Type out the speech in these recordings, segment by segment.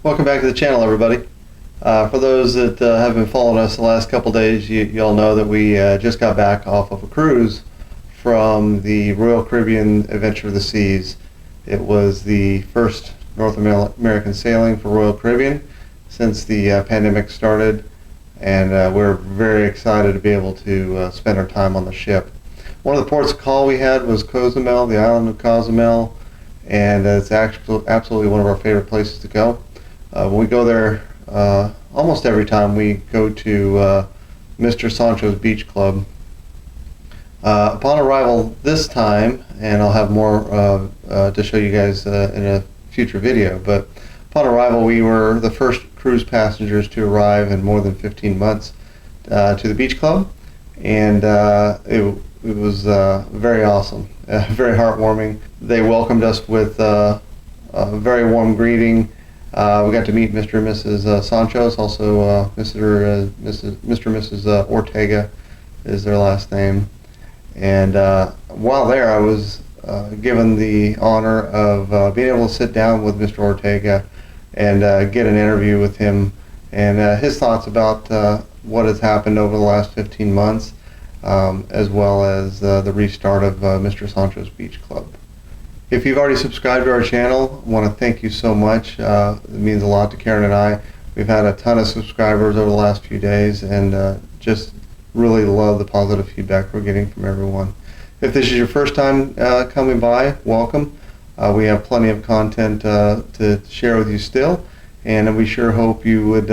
Welcome back to the channel, everybody. For those that have been following us the last couple days, you all know that we just got back off of a cruise from the Royal Caribbean Adventure of the Seas. It was the first North American sailing for Royal Caribbean since the pandemic started, and we're very excited to be able to spend our time on the ship. One of the ports of call we had was Cozumel, the island of Cozumel, and it's actually absolutely one of our favorite places to go. When we go there, almost every time we go to Mr. Sancho's Beach Club. Upon arrival this time, and I'll have more to show you guys in a future video, but upon arrival we were the first cruise passengers to arrive in more than 15 months to the Beach Club, and it was very awesome, very heartwarming. They welcomed us with a very warm greeting. We got to meet Mr. and Mrs. Sanchos, also Mr. and Mrs. Ortega is their last name. And while there, I was given the honor of being able to sit down with Mr. Ortega and get an interview with him and his thoughts about what has happened over the last 15 months, as well as the restart of Mr. Sancho's Beach Club. If you've already subscribed to our channel, I want to thank you so much. It means a lot to Karen and I. We've had a ton of subscribers over the last few days, and just really love the positive feedback we're getting from everyone. If this is your first time coming by, welcome. We have plenty of content to share with you still, and we sure hope you would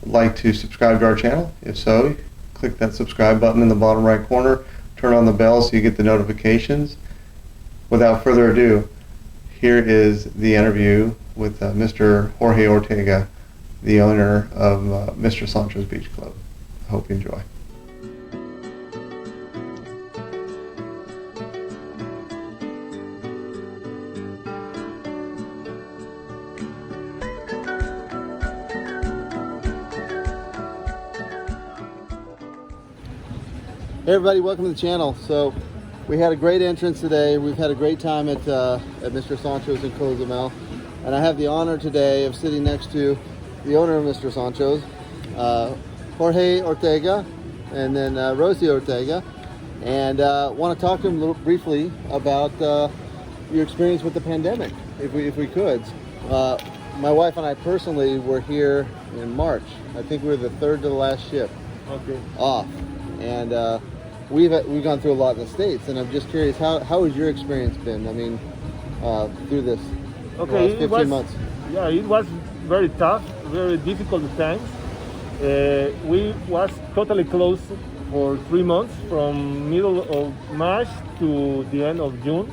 like to subscribe to our channel. If so, click that subscribe button in the bottom right corner, turn on the bell so you get the notifications. Without further ado, here is the interview with Mr. Jorge Ortega, the owner of Mr. Sancho's Beach Club. I hope you enjoy. Hey everybody, welcome to the channel. So we had a great entrance today. We've had a great time at Mr. Sancho's in Cozumel, and I have the honor today of sitting next to the owner of Mr. Sancho's, Jorge Ortega, and then Rosie Ortega, and want to talk to him a little briefly about your experience with the pandemic, if we could. My wife and I personally were here in March. I think we were the third to the last ship off, and we've gone through a lot in the States, and I'm just curious, how has your experience been? I mean, through this last 15 months. Yeah, it was very tough, very difficult times. We was totally closed for 3 months, from middle of March to the end of June.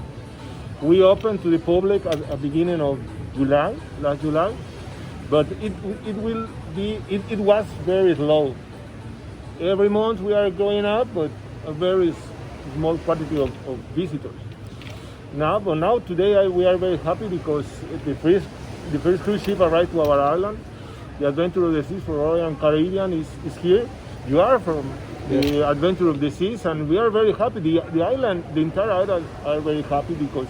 We opened to the public at the beginning of July, last July, but it was very slow. Every month we are going up, but a very small quantity of visitors. Now today we are very happy because the first cruise ship arrived to our island. The Adventure of the Seas for Royal Caribbean is here. You are from the Adventure of the Seas, and we are very happy. The island, the entire island, are very happy because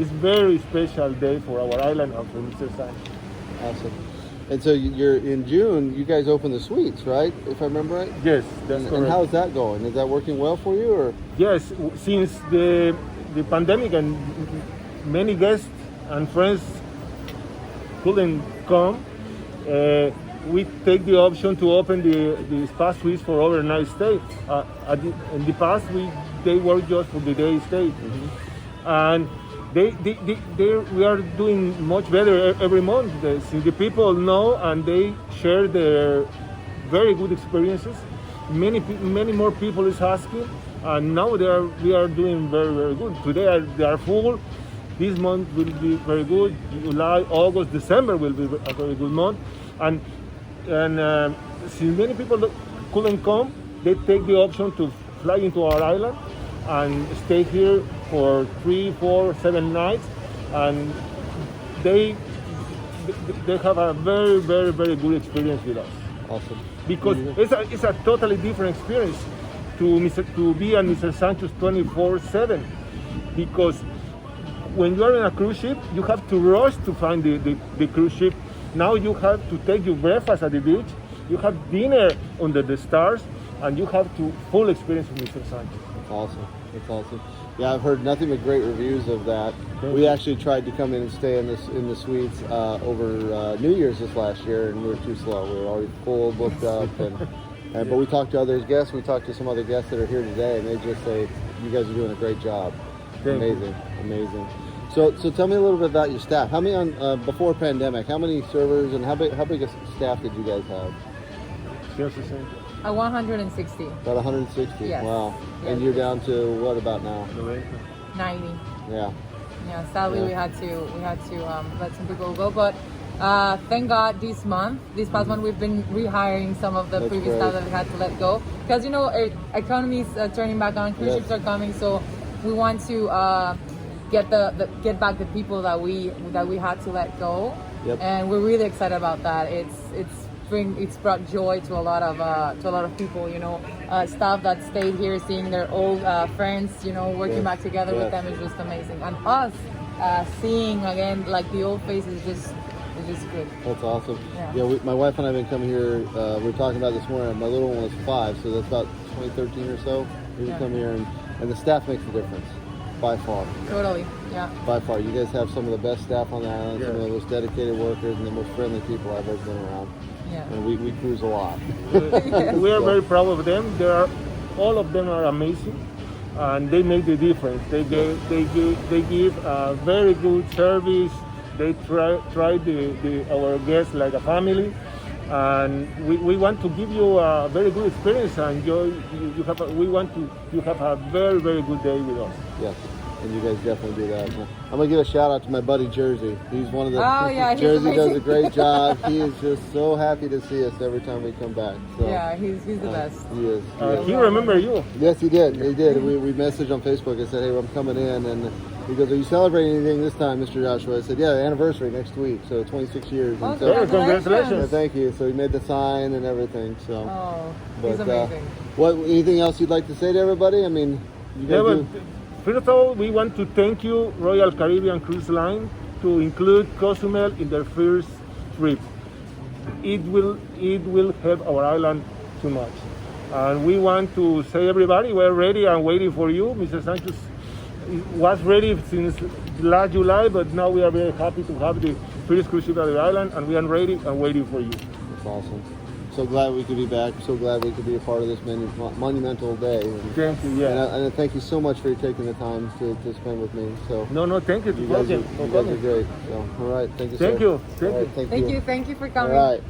it's very special day for our island and for Mr. Sancho. Awesome. And so you're in June, you guys open the suites, right? If I remember right? Yes, that's correct. And how is that going? Is that working well for you, or? Yes, since the pandemic and many guests and friends couldn't come, we take the option to open the spa suites for overnight stay. In the past, they were just for the day stay, and we are doing much better every month. Since the people know and they share their very good experiences, many more people is asking, and now we are doing very, very good. Today they are full. This month will be very good. July, August, December will be a very good month, and since many people couldn't come, they take the option to fly into our island and stay here for 3, 4, 7 nights, and they have a very, very, very good experience with us. Awesome. Because it's a totally different experience to be at Mr. Sancho's 24/7, because when you are in a cruise ship, you have to rush to find the cruise ship. Now you have to take your breakfast at the beach, you have dinner under the stars, and you have to full experience with Mr. Sancho. That's awesome. That's awesome. Yeah, I've heard nothing but great reviews of that. Thank We you. actually tried to come in and stay in the suites over New Year's this last year, and we were too slow. We were already full booked up, but we talked to other guests. We talked to some other guests that are here today, and they just say you guys are doing a great job. Thank you. Amazing, amazing. So tell me a little bit about your staff. How many before pandemic? How many servers and how big a staff did you guys have? Yes, the same. 160, About 160. Yes. Wow. Yes. And you're down to what about now? 90. Yeah. Yeah, sadly Yeah. we had to let some people go, but thank God this past month we've been rehiring some of the That's previous great. staff that we had to let go because economy is turning back on, cruise Yes. ships are coming, so we want to get back the people that we had to let go. Yep. And we're really excited about that. It's brought joy to a lot of people, staff that stayed here, seeing their old friends, working Yes. back together Yes. with them is just amazing. And us seeing again like the old faces is just good. That's awesome. Yeah. My wife and I have been coming here. We were talking about this morning. My little one was 5, so that's about 2013 or so. We would Yeah. come here, and the staff makes a difference by far. Totally, yeah. By far, you guys have some of the best staff on the island, some of the most dedicated workers, and the most friendly people I've ever been around. Yeah. And we cruise a lot. We are very proud of them. All of them are amazing, and they make the difference. They give very good service. They try our guests like a family, and we want to give you a very good experience. And we want you have a very good day with us. Yes. And you guys definitely do that. I'm gonna give a shout out to my buddy Jersey. He's one of the Oh, yeah, he's Jersey does a amazing. great job. He is just so happy to see us every time we come back. So, Yeah, he's the best. He is. He remember you. Yes, he did. He did. We messaged on Facebook and said, "Hey, I'm coming in," and he goes, "Are you celebrating anything this time, Mr. Joshua?" I said, "Yeah, anniversary next week, so 26 years." And Oh, so, Hey, congratulations. yeah, thank you. So he made the sign and everything. So, Oh, he's But, amazing. anything else you'd like to say to everybody? I mean, you guys Yeah, but do. first of all, we want to thank you, Royal Caribbean Cruise Line, to include Cozumel in their first trip. It will help our island too much. And we want to say everybody, we're ready and waiting for you. Mr. Sanchos was ready since last July, but now we are very happy to have the first cruise ship at the island, and we are ready and waiting for you. That's awesome. So glad we could be back. So glad we could be a part of this monumental day. And, Thank you, yeah. and thank you so much for taking the time to spend with me. So No, thank you. you guys are great. So, all right, thank you. Thank sir. you. Thank All right, you. Thank you for All coming. right.